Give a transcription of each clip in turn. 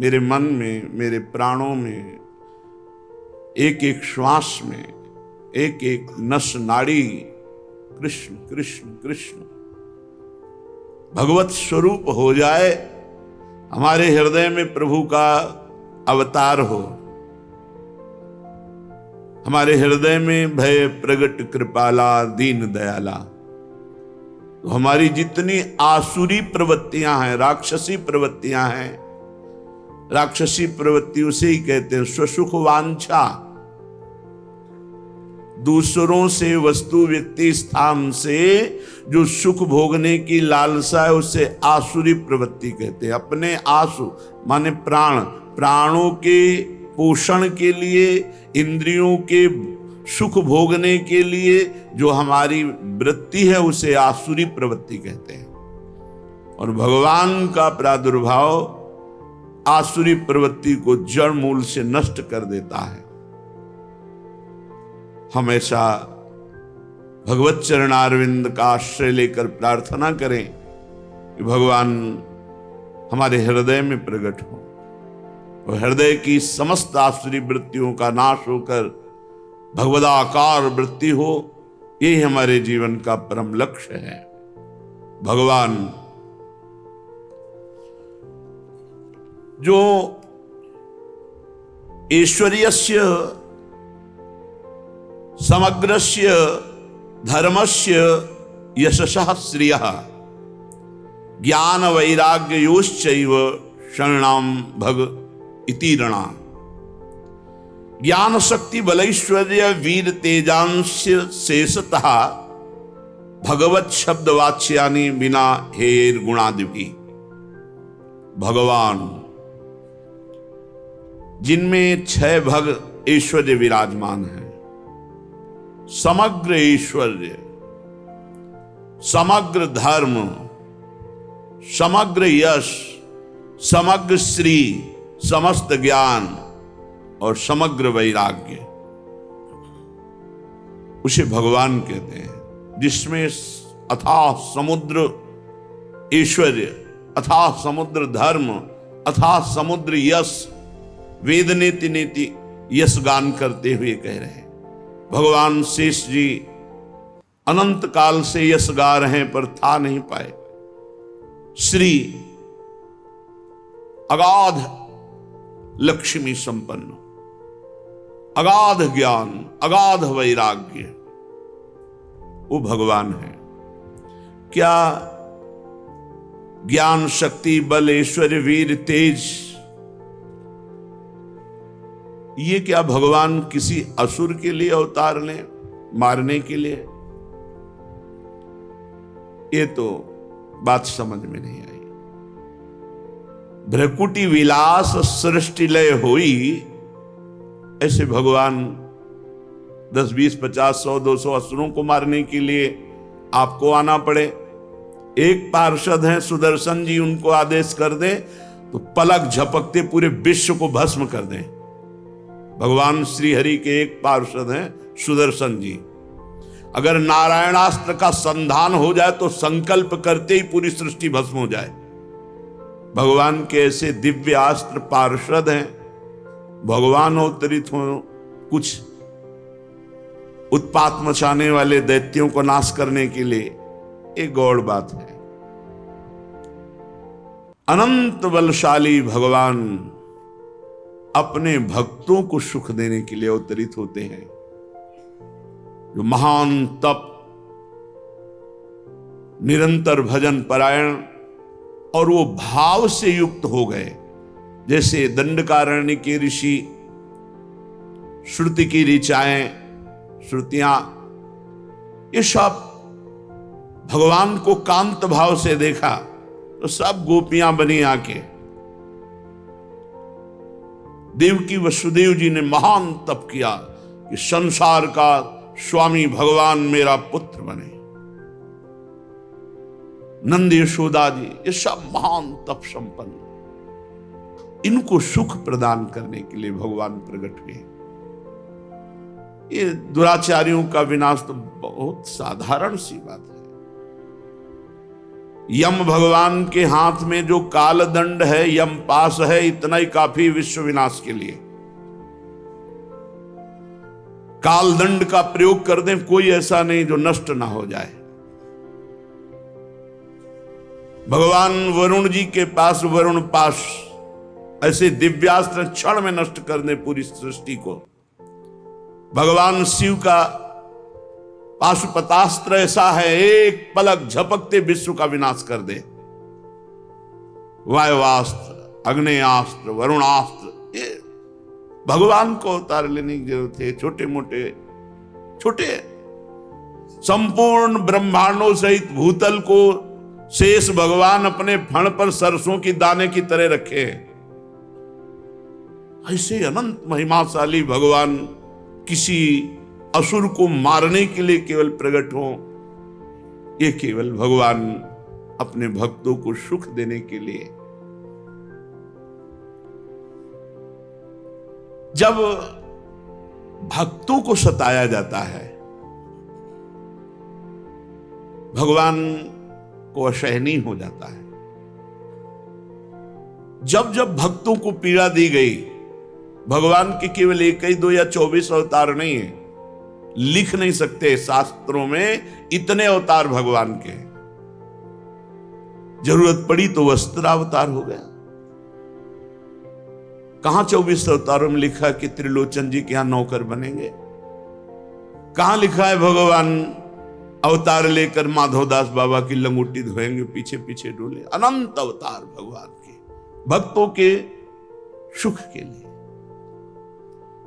मेरे मन में, मेरे प्राणों में, एक एक श्वास में, एक एक नस नाड़ी कृष्ण कृष्ण कृष्ण भगवत स्वरूप हो जाए, हमारे हृदय में प्रभु का अवतार हो, हमारे हृदय में भय प्रगट कृपाला दीन दयाला। तो हमारी जितनी आसुरी प्रवृत्तियां हैं, राक्षसी प्रवृत्तियां हैं, राक्षसी प्रवृत्ति उसे ही कहते हैं स्वसुख वांछा। दूसरों से, वस्तु, व्यक्ति, स्थान से जो सुख भोगने की लालसा है उसे आसुरी प्रवृत्ति कहते हैं। अपने आसु माने प्राण, प्राणों के पोषण के लिए, इंद्रियों के सुख भोगने के लिए जो हमारी वृत्ति है उसे आसुरी प्रवृत्ति कहते हैं। और भगवान का प्रादुर्भाव आसुरी प्रवृत्ति को जड़ मूल से नष्ट कर देता है। हमेशा भगवत चरणारविंद का आश्रय लेकर प्रार्थना करें कि भगवान हमारे हृदय में प्रकट हो और हृदय की समस्त आसुरी वृत्तियों का नाश होकर भगवदाकार वृत्ति हो। यही हमारे जीवन का परम लक्ष्य है। भगवान जो ऐश्वर्यस्य समग्रस्य धर्मस्य यशसः श्रियः ज्ञान वैराग्ययोश्चैव शरणां भग इति रणा। ज्ञान शक्ति बलैश्वर्य वीर तेजांश शेषतः भगवत शब्द वाच्यानि बिना हेर गुणादिभि। भगवान जिनमें 6 भग ऐश्वर्य विराजमान है, समग्र ऐश्वर्य, समग्र धर्म, समग्र यश, समग्र श्री, समस्त ज्ञान और समग्र वैराग्य, उसे भगवान कहते हैं। जिसमें अथाह समुद्र ऐश्वर्य, अथाह समुद्र धर्म, अथाह समुद्र यश, वेद नेति नेति यश गान करते हुए कह रहे हैं। भगवान शेष जी अनंत काल से यश गा रहे हैं पर था नहीं पाए। श्री अगाध लक्ष्मी संपन्न, अगाध ज्ञान, अगाध वैराग्य, वो भगवान है। क्या ज्ञान शक्ति बल ऐश्वर्य वीर तेज, ये क्या भगवान किसी असुर के लिए अवतार लें, मारने के लिए? ये तो बात समझ में नहीं आई। भ्रकुटी विलास सृष्टि लय होई, ऐसे भगवान 10 20 50 100 200 असुरों को मारने के लिए आपको आना पड़े। एक पार्षद हैं सुदर्शन जी, उनको आदेश कर दें तो पलक झपकते पूरे विश्व को भस्म कर दें। भगवान श्री हरि के एक पार्षद हैं सुदर्शन जी। अगर नारायणास्त्र का संधान हो जाए तो संकल्प करते ही पूरी सृष्टि भस्म हो जाए। भगवान के ऐसे दिव्य अस्त्र पार्षद हैं। भगवान अवतरित हो कुछ उत्पात मचाने वाले दैत्यों को नाश करने के लिए, एक गौड़ बात है। अनंत बलशाली भगवान अपने भक्तों को सुख देने के लिए अवतरित होते हैं। जो महान तप, निरंतर भजन परायण और वो भाव से युक्त हो गए, जैसे दंडकारण्य के ऋषि श्रुति की ऋचाएं, श्रुतियां, ये सब भगवान को कांत भाव से देखा तो सब गोपियां बनी आके। देवकी वसुदेव जी ने महान तप किया कि संसार का स्वामी भगवान मेरा पुत्र बने। नंद यशोदा जी, ये सब महान तप संपन्न, इनको सुख प्रदान करने के लिए भगवान प्रकट हुए। ये दुराचारियों का विनाश तो बहुत साधारण सी बात है। यम भगवान के हाथ में जो काल दंड है, यम पास है, इतना ही काफी विश्व विनाश के लिए। काल दंड का प्रयोग कर दें, कोई ऐसा नहीं जो नष्ट ना हो जाए। भगवान वरुण जी के पास वरुण पाश, ऐसे दिव्यास्त्र क्षण में नष्ट कर दे पूरी सृष्टि को। भगवान शिव का पाशुपतास्त्र ऐसा है, एक पलक झपकते विश्व का विनाश कर दे। वायुवास्त्र, अग्नेयास्त्र, वरुणास्त्र, ये भगवान को अवतार लेने की जरूरत है। छोटे मोटे छोटे संपूर्ण ब्रह्मांडों सहित भूतल को शेष भगवान अपने फण पर सरसों की दाने की तरह रखे। ऐसे अनंत महिमाशाली भगवान किसी असुर को मारने के लिए केवल प्रकट हो, ये केवल भगवान अपने भक्तों को सुख देने के लिए। जब भक्तों को सताया जाता है, भगवान को असहनीय हो जाता है। जब जब भक्तों को पीड़ा दी गई, भगवान के केवल 1 ही 2 या 24 अवतार नहीं है, लिख नहीं सकते शास्त्रों में, इतने अवतार भगवान के। जरूरत पड़ी तो वस्त्रावतार हो गया। कहां 24 अवतारों में लिखा कि त्रिलोचन जी के यहां नौकर बनेंगे? कहां लिखा है भगवान अवतार लेकर माधवदास बाबा की लंगोटी धोएंगे, पीछे पीछे डोले? अनंत अवतार भगवान के, भक्तों के सुख के लिए।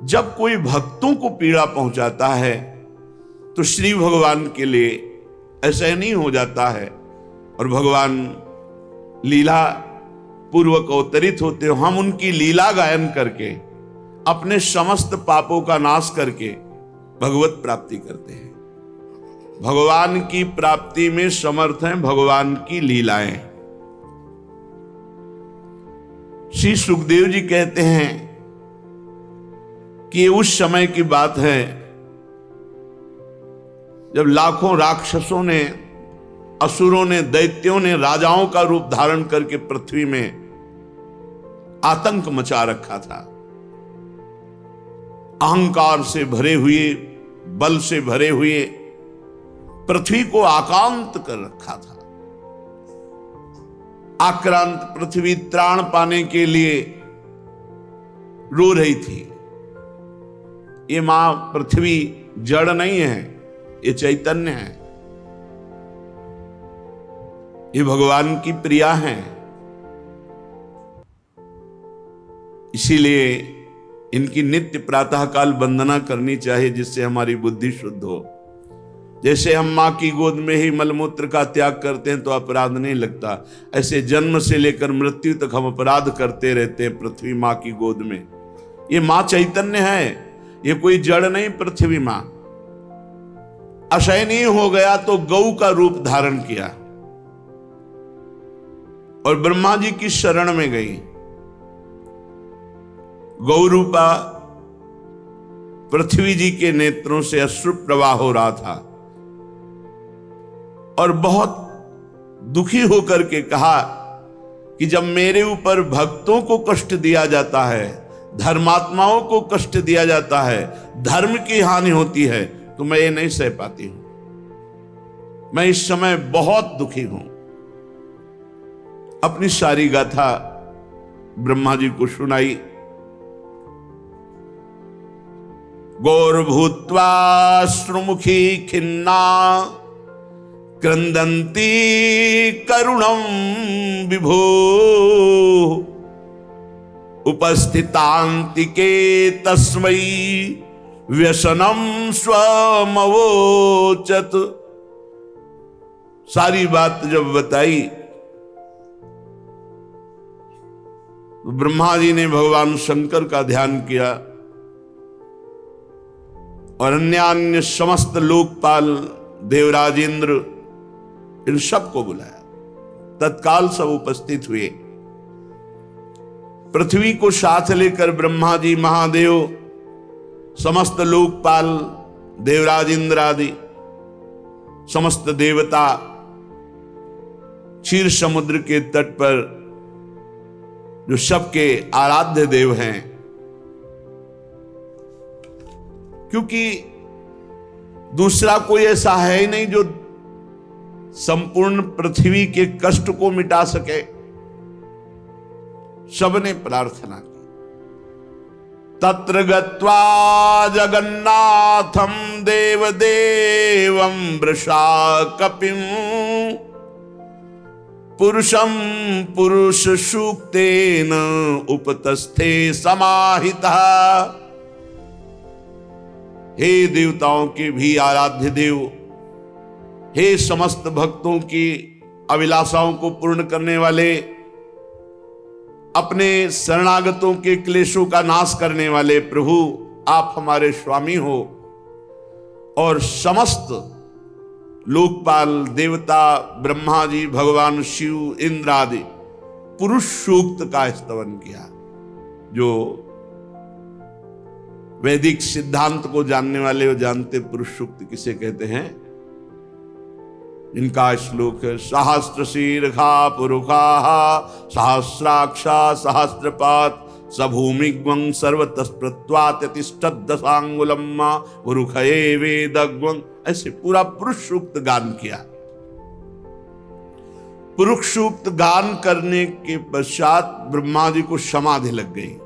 जब कोई भक्तों को पीड़ा पहुंचाता है तो श्री भगवान के लिए ऐसा नहीं हो जाता है, और भगवान लीला पूर्वक अवतरित होते हो। हम उनकी लीला गायन करके अपने समस्त पापों का नाश करके भगवत प्राप्ति करते हैं। भगवान की प्राप्ति में समर्थ हैं भगवान की लीलाएं। श्री सुखदेव जी कहते हैं कि उस समय की बात है जब लाखों राक्षसों ने, असुरों ने, दैत्यों ने राजाओं का रूप धारण करके पृथ्वी में आतंक मचा रखा था। अहंकार से भरे हुए, बल से भरे हुए पृथ्वी को आक्रांत कर रखा था। आक्रांत पृथ्वी त्राण पाने के लिए रो रही थी। ये मां पृथ्वी जड़ नहीं है, ये चैतन्य है, ये भगवान की प्रिया है। इसीलिए इनकी नित्य प्रातःकाल वंदना करनी चाहिए, जिससे हमारी बुद्धि शुद्ध हो। जैसे हम मां की गोद में ही मलमूत्र का त्याग करते हैं तो अपराध नहीं लगता, ऐसे जन्म से लेकर मृत्यु तक हम अपराध करते रहते हैं पृथ्वी मां की गोद में। ये मां चैतन्य है, ये कोई जड़ नहीं। पृथ्वी मां असहनीय हो गया तो गौ का रूप धारण किया और ब्रह्मा जी की शरण में गई। गौ रूपा पृथ्वी जी के नेत्रों से अश्रु प्रवाह हो रहा था और बहुत दुखी होकर के कहा कि जब मेरे ऊपर भक्तों को कष्ट दिया जाता है, धर्मात्माओं को कष्ट दिया जाता है, धर्म की हानि होती है, तो मैं ये नहीं सह पाती हूं। मैं इस समय बहुत दुखी हूं। अपनी सारी गाथा ब्रह्मा जी को सुनाई। गौरभूत्वा श्रुमुखी खिन्ना क्रंदन्ती करुणम विभो उपस्थितांतिके तस्मै व्यसनम स्वमवोचत। सारी बात जब बताई तो ब्रह्मा जी ने भगवान शंकर का ध्यान किया और अन्य समस्त लोकपाल, देवराज इंद्र, इन सबको बुलाया। तत्काल सब उपस्थित हुए। पृथ्वी को साथ लेकर ब्रह्मा जी, महादेव, समस्त लोकपाल, देवराज इंद्र आदि समस्त देवता क्षीर समुद्र के तट पर जो सबके आराध्य देव हैं, क्योंकि दूसरा कोई ऐसा है ही नहीं जो संपूर्ण पृथ्वी के कष्ट को मिटा सके। सबने प्रार्थना की। तत्र गत्वा जगन्नाथं देवदेवं वृषा कपिं पुरुषं पुरुष सूक्तेन उपतस्थे समाहितः। हे देवताओं के भी आराध्य देव, हे समस्त भक्तों की अभिलाषाओं को पूर्ण करने वाले, अपने शरणागतों के क्लेशों का नाश करने वाले प्रभु, आप हमारे स्वामी हो और समस्त लोकपाल देवता, ब्रह्मा जी, भगवान शिव, इंद्र आदि पुरुष सूक्त का स्तवन किया। जो वैदिक सिद्धांत को जानने वाले वो जानते पुरुष सूक्त किसे कहते हैं। इनका श्लोक है, सहस्त्र शीर्षा पुरुषा सहस्राक्षा सहस्रपात सभूमिग्वं सर्वतस्प्रत्वात्यतिष्ठद्दशांगुलम् पुरुषये वेदग्वं। ऐसे पूरा पुरुष सूक्त गान किया। पुरुष सूक्त गान करने के पश्चात ब्रह्मा जी को समाधि लग गई।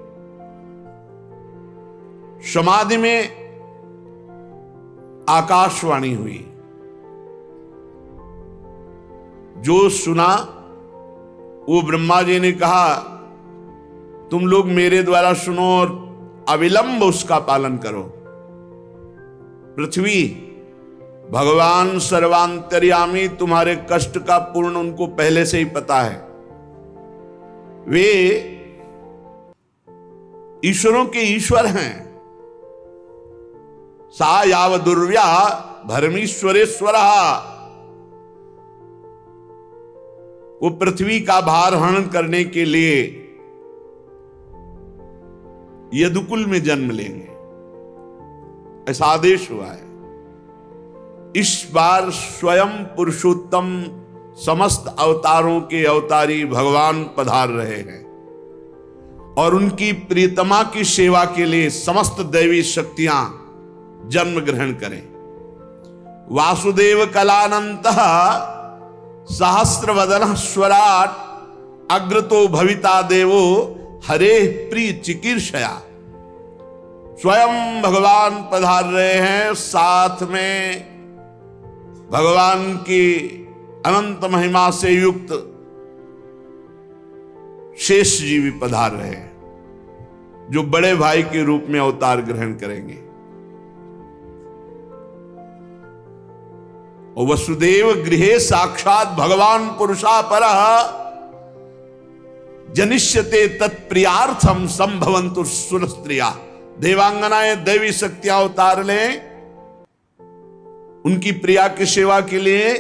समाधि में आकाशवाणी हुई। जो सुना वो ब्रह्मा जी ने कहा, तुम लोग मेरे द्वारा सुनो और अविलंब उसका पालन करो। पृथ्वी, भगवान सर्वांतर्यामी, तुम्हारे कष्ट का पूर्ण उनको पहले से ही पता है। वे ईश्वरों के ईश्वर हैं। सा याव दुर्व्या धर्मीश्वरेश्वर। वो पृथ्वी का भार हरण करने के लिए यदुकुल में जन्म लेंगे, ऐसा आदेश हुआ है। इस बार स्वयं पुरुषोत्तम समस्त अवतारों के अवतारी भगवान पधार रहे हैं और उनकी प्रियतमा की सेवा के लिए समस्त दैवी शक्तियां जन्म ग्रहण करें। वासुदेव कलानंतः सहस्रवदन स्वराट अग्रतो भविता देवो हरे प्रिय चिकीर्षया। स्वयं भगवान पधार रहे हैं, साथ में भगवान की अनंत महिमा से युक्त शेष जी भी पधार रहे हैं, जो बड़े भाई के रूप में अवतार ग्रहण करेंगे। और वसुदेव गृहे साक्षात भगवान पुरुषा परः जनिष्यते तत्प्रियार्थम संभवन्तु सुरस्त्रिया। देवांगनाएं दैवी शक्तियां अवतार लें उनकी प्रिया की सेवा के लिए।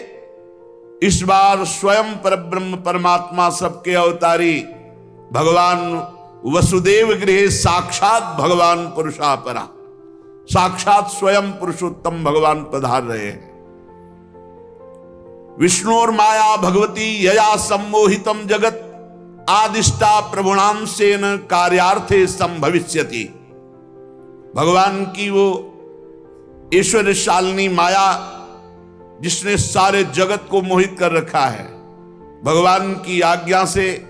इस बार स्वयं परब्रह्म परमात्मा सबके अवतारी भगवान वसुदेव गृहे साक्षात भगवान पुरुषा परा, साक्षात स्वयं पुरुषोत्तम भगवान पधार रहे हैं। विष्णुर माया भगवती यया सम्मोहितम जगत आदिष्टा प्रभुणांशेन कार्यार्थे संभविष्यति। भगवान की वो ईश्वर शालिनी माया जिसने सारे जगत को मोहित कर रखा है, भगवान की आज्ञा से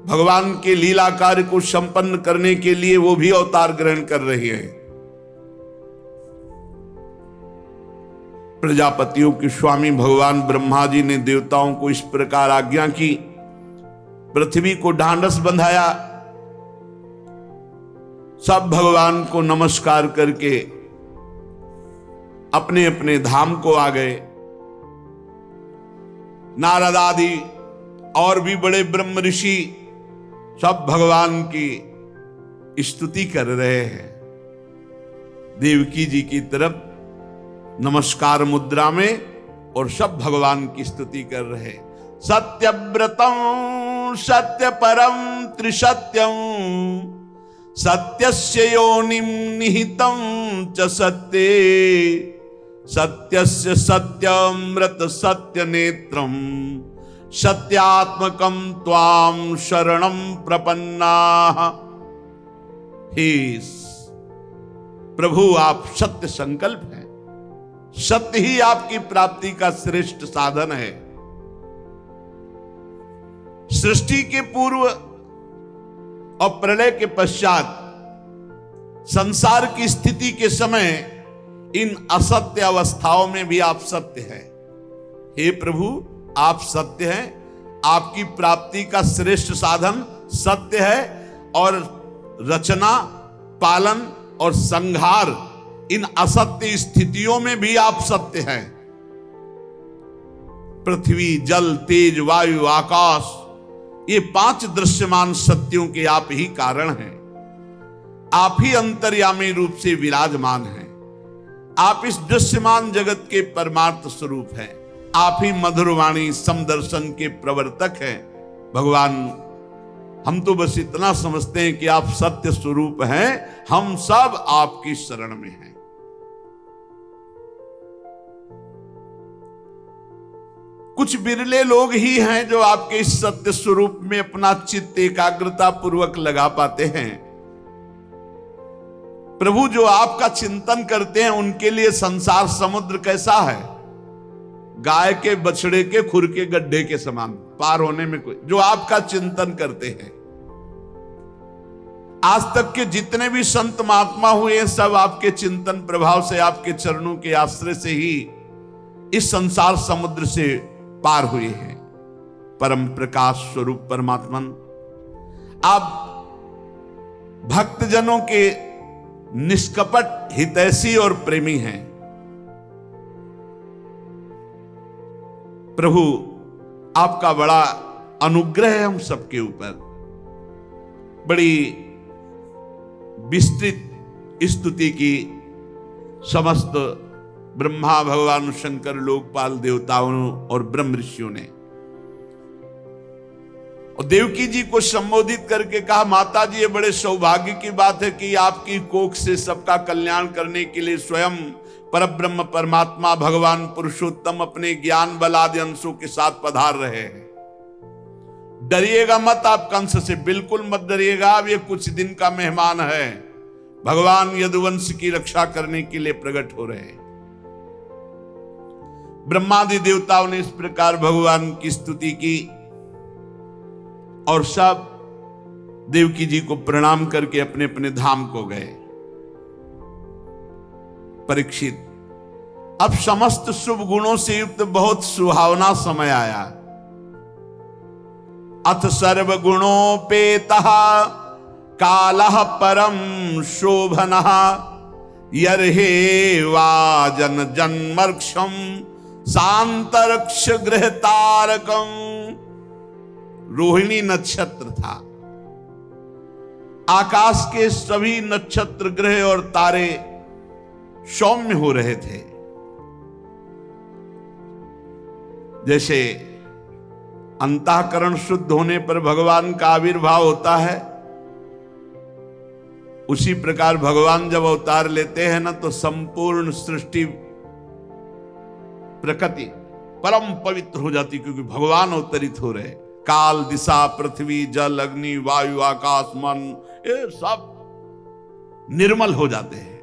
भगवान के लीला कार्य को संपन्न करने के लिए वो भी अवतार ग्रहण कर रही है। प्रजापतियों के स्वामी भगवान ब्रह्मा जी ने देवताओं को इस प्रकार आज्ञा की, पृथ्वी को ढांढस बंधाया। सब भगवान को नमस्कार करके अपने अपने धाम को आ गए। नारद आदि और भी बड़े ब्रह्म ऋषि सब भगवान की स्तुति कर रहे हैं। देवकी जी की तरफ नमस्कार मुद्रा में और सब भगवान की स्तुति कर रहे। सत्यव्रतम सत्य परम त्रिसत्यम सत्यस्य योनिम निहितम च सत्ये सत्यस्य सत्यमृत सत्य नेत्रम सत्यात्मकम त्वाम शरणम प्रपन्नाः। हे प्रभु, आप सत्य संकल्प हैं, सत्य ही आपकी प्राप्ति का श्रेष्ठ साधन है। सृष्टि के पूर्व और प्रलय के पश्चात संसार की स्थिति के समय इन असत्य अवस्थाओं में भी आप सत्य हैं। हे प्रभु, आप सत्य हैं, आपकी प्राप्ति का श्रेष्ठ साधन सत्य है, और रचना, पालन और संहार इन असत्य स्थितियों में भी आप सत्य हैं। पृथ्वी, जल, तेज, वायु, आकाश, ये 5 दृश्यमान सत्यों के आप ही कारण हैं। आप ही अंतर्यामी रूप से विराजमान हैं। आप इस दृश्यमान जगत के परमार्थ स्वरूप हैं। आप ही मधुरवाणी समदर्शन के प्रवर्तक हैं। भगवान, हम तो बस इतना समझते हैं कि आप सत्य स्वरूप हैं, हम सब आपकी शरण में हैं। कुछ बिरले लोग ही हैं जो आपके इस सत्य स्वरूप में अपना चित्त एकाग्रता पूर्वक लगा पाते हैं। प्रभु, जो आपका चिंतन करते हैं उनके लिए संसार समुद्र कैसा है? गाय के बछड़े के खुर के गड्ढे के समान, पार होने में कोई, जो आपका चिंतन करते हैं। आज तक के जितने भी संत महात्मा हुए सब आपके चिंतन प्रभाव से, आपके चरणों के आश्रय से ही इस संसार समुद्र से पार हुए हैं। परम प्रकाश स्वरूप परमात्मन, आप भक्तजनों के निष्कपट हितैषी और प्रेमी हैं। प्रभु, आपका बड़ा अनुग्रह है हम सबके ऊपर। बड़ी विस्तृत स्तुति की समस्त ब्रह्मा, भगवान शंकर, लोकपाल देवताओं और ब्रह्म ऋषियों ने। और देवकी जी को संबोधित करके कहा, माता जी, ये बड़े सौभाग्य की बात है कि आपकी कोख से सबका कल्याण करने के लिए स्वयं परब्रह्म परमात्मा भगवान पुरुषोत्तम अपने ज्ञान बल आदि अंशों के साथ पधार रहे हैं। डरिएगा मत आप कंस से, बिल्कुल मत डरिएगा। अब ये कुछ दिन का मेहमान है। भगवान यदुवंश की रक्षा करने के लिए प्रकट हो रहे हैं। ब्रह्मादि देवताओं ने इस प्रकार भगवान की स्तुति की और सब देवकी जी को प्रणाम करके अपने अपने धाम को गए। परीक्षित, अब समस्त शुभ गुणों से युक्त बहुत सुहावना समय आया। अथ सर्व गुणोपेतः कालः परम शोभनः यर्हे वाजन जन्मर्क्षम शांतरक्ष गृह तारकम। रोहिणी नक्षत्र था। आकाश के सभी नक्षत्र, ग्रह और तारे सौम्य हो रहे थे। जैसे अंतःकरण शुद्ध होने पर भगवान का आविर्भाव होता है, उसी प्रकार भगवान जब अवतार लेते हैं ना, तो संपूर्ण सृष्टि प्रकृति परम पवित्र हो जाती, क्योंकि भगवान अवतरित हो रहे। काल, दिशा, पृथ्वी, जल, अग्नि, वायु, आकाश, मन, ये सब निर्मल हो जाते हैं।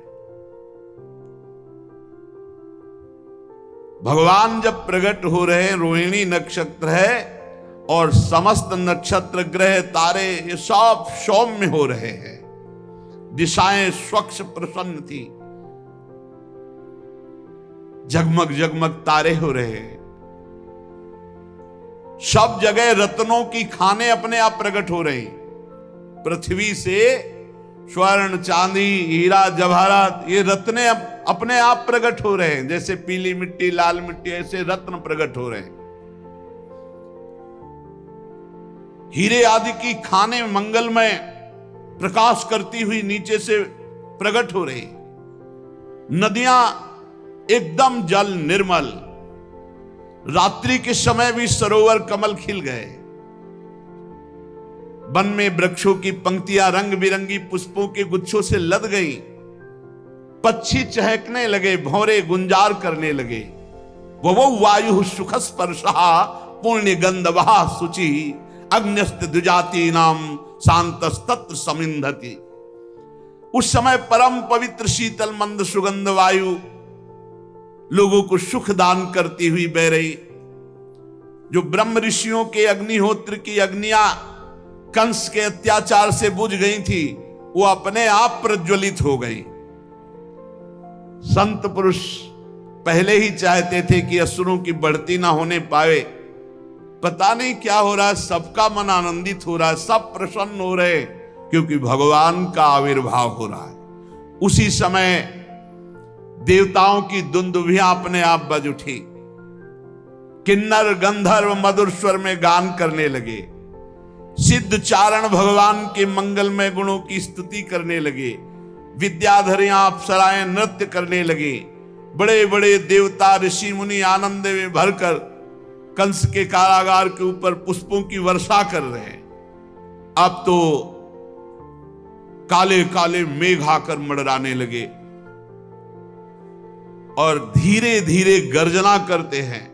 भगवान जब प्रकट हो रहे हैं, रोहिणी नक्षत्र है और समस्त नक्षत्र, ग्रह, तारे ये सब सौम्य हो रहे हैं। दिशाएं स्वच्छ प्रसन्न थी। जगमग जगमग तारे हो रहे हैं। सब जगह रत्नों की खाने अपने आप प्रकट हो रही। पृथ्वी से स्वर्ण, चांदी, हीरा, जवाहरात, ये रत्ने अपने आप प्रकट हो रहे हैं। जैसे पीली मिट्टी, लाल मिट्टी, ऐसे रत्न प्रकट हो रहे हैं। हीरे आदि की खाने मंगलमय प्रकाश करती हुई नीचे से प्रकट हो रही। नदियां एकदम जल निर्मल। रात्रि के समय भी सरोवर कमल खिल गए। वन में वृक्षों की पंक्तियां रंग बिरंगी पुष्पों के गुच्छों से लद गई। पक्षी चहकने लगे, भौरे गुंजार करने लगे। वो वायु सुख स्पर्शा पुण्य गंधवा शुचि अग्न्यस्त द्विजाति नाम शांतस्तत्र समिंधति। उस समय परम पवित्र शीतल मंद सुगंध वायु लोगों को सुख दान करती हुई बह रही। जो ब्रह्म ऋषियों के अग्निहोत्र की अग्नियां कंस के अत्याचार से बुझ गई थी, वो अपने आप प्रज्वलित हो गई। संत पुरुष पहले ही चाहते थे कि असुरों की बढ़ती ना होने पाए। पता नहीं क्या हो रहा है, सबका मन आनंदित हो रहा है, सब प्रसन्न हो रहे, क्योंकि भगवान का आविर्भाव हो रहा है। उसी समय देवताओं की दुंदुभियां अपने आप बज उठी। किन्नर गंधर्व मधुर स्वर में गान करने लगे। सिद्ध चारण भगवान के मंगलमय गुणों की स्तुति करने लगे। विद्याधरियां अप्सराएं नृत्य करने लगे। बड़े बड़े देवता ऋषि मुनि आनंद में भरकर कंस के कारागार के ऊपर पुष्पों की वर्षा कर रहे हैं। अब तो काले काले मेघ आकर मंडराने लगे और धीरे धीरे गर्जना करते हैं।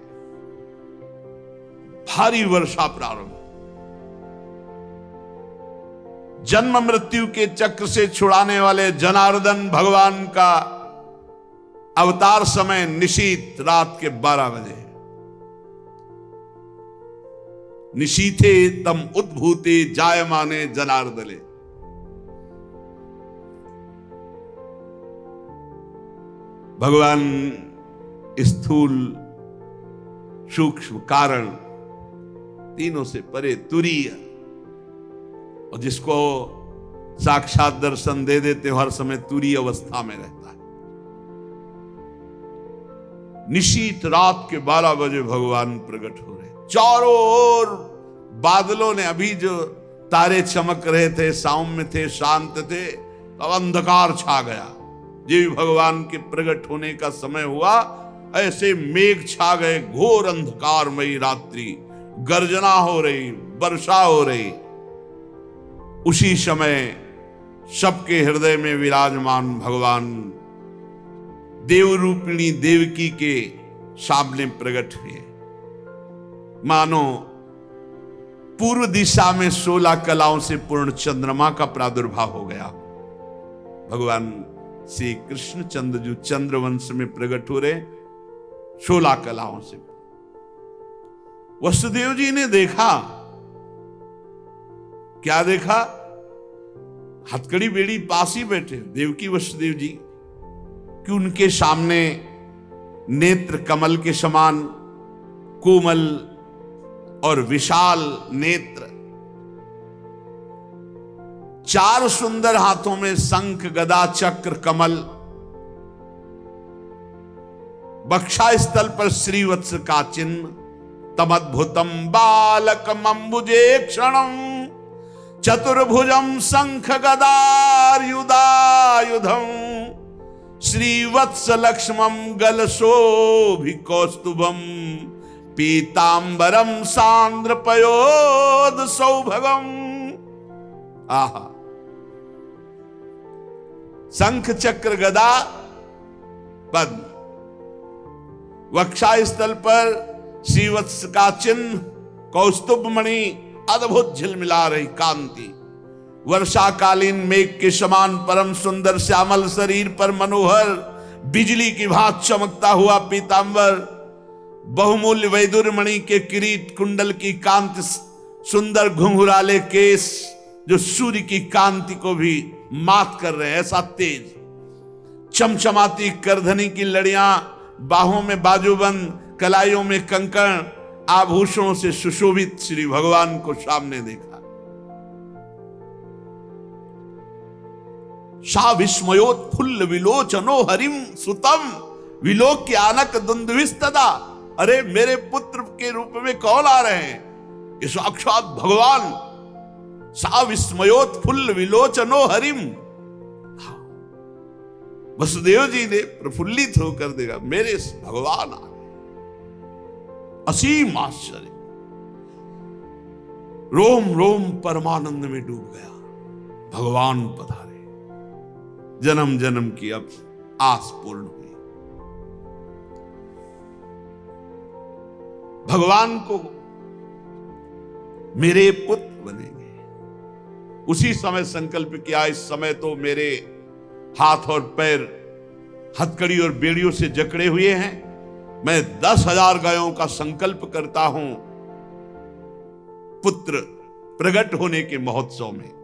भारी वर्षा प्रारंभ। जन्म मृत्यु के चक्र से छुड़ाने वाले जनार्दन भगवान का अवतार समय निशीत रात के 12 बजे। निशीथे तम उद्भूते जायमाने जनार्दले। भगवान स्थूल सूक्ष्म कारण तीनों से परे तुरीय, और जिसको साक्षात दर्शन दे देते हो हर समय तुरीय अवस्था में रहता है। निशीत रात के 12 बजे भगवान प्रकट हो रहे। चारों ओर बादलों ने, अभी जो तारे चमक रहे थे, सौम्य थे, शांत थे, अब अंधकार छा गया। जब भगवान के प्रकट होने का समय हुआ, ऐसे मेघ छा गए, घोर अंधकारमयी रात्रि, गर्जना हो रही, वर्षा हो रही। उसी समय सबके हृदय में विराजमान भगवान देवरूपिणी देवकी के सामने प्रकट हुए। मानो पूर्व दिशा में 16 कलाओं से पूर्ण चंद्रमा का प्रादुर्भाव हो गया। भगवान श्री कृष्ण चंद्रजू चंद्रवंश में प्रकट हो रहे 16 कलाओं से। वसुदेव जी ने देखा, क्या देखा? हथकड़ी बेड़ी पास ही बैठे देवकी वसुदेव जी, कि उनके सामने नेत्र कमल के समान कोमल और विशाल नेत्र, 4 सुंदर हाथों में शंख गदा चक्र कमल, बक्षा स्थल पर श्रीवत्स का चिन्ह, तमद्भुतम बालकम अम्बुजे क्षणम चतुर्भुजम शंख गदायुधायुधम श्रीवत्स लक्ष्मम गलशोभिकौस्तुभम पीतांबरम सांद्र पयोद सौभगम। आहा, शंख चक्र गदा पद्म, वक्षा स्थल पर श्रीवत्स का चिन्ह, कौस्तुभ मणि, अद्भुत झिलमिला रही कांति, वर्षाकालीन मेघ के समान परम सुंदर श्यामल शरीर पर मनोहर बिजली की भांति चमकता हुआ पीतांबर, बहुमूल्य वैदुर्य मणि के किरीट कुंडल की कांति, सुंदर घुंघराले केस जो सूर्य की कांति को भी मात कर रहे हैं, ऐसा तेज, चमचमाती करधनी की लड़ियां, बाहों में बाजूबंद, कलाइयों में कंकण, आभूषणों से सुशोभित श्री भगवान को सामने देखा। सा विस्मयोत्फुल्ल विलोचनो हरिम सुतम विलोक्य आनक दुंदुभिस्तदा। अरे मेरे पुत्र के रूप में कौन आ रहे हैं? ये साक्षात भगवान। सा विस्मयोत्फुल्ल विलोचनो हरिम। वसुदेव जी ने प्रफुल्लित होकर देखा, मेरे भगवान आ। असीम आश्चर्य, रोम रोम परमानंद में डूब गया। भगवान पधारे, जन्म जन्म की अब आस पूर्ण हुई। भगवान को मेरे पुत्र बनेंगे। उसी समय संकल्प किया, इस समय तो मेरे हाथ और पैर हथकड़ी और बेड़ियों से जकड़े हुए हैं, मैं 10,000 गायों का संकल्प करता हूं पुत्र प्रकट होने के महोत्सव में।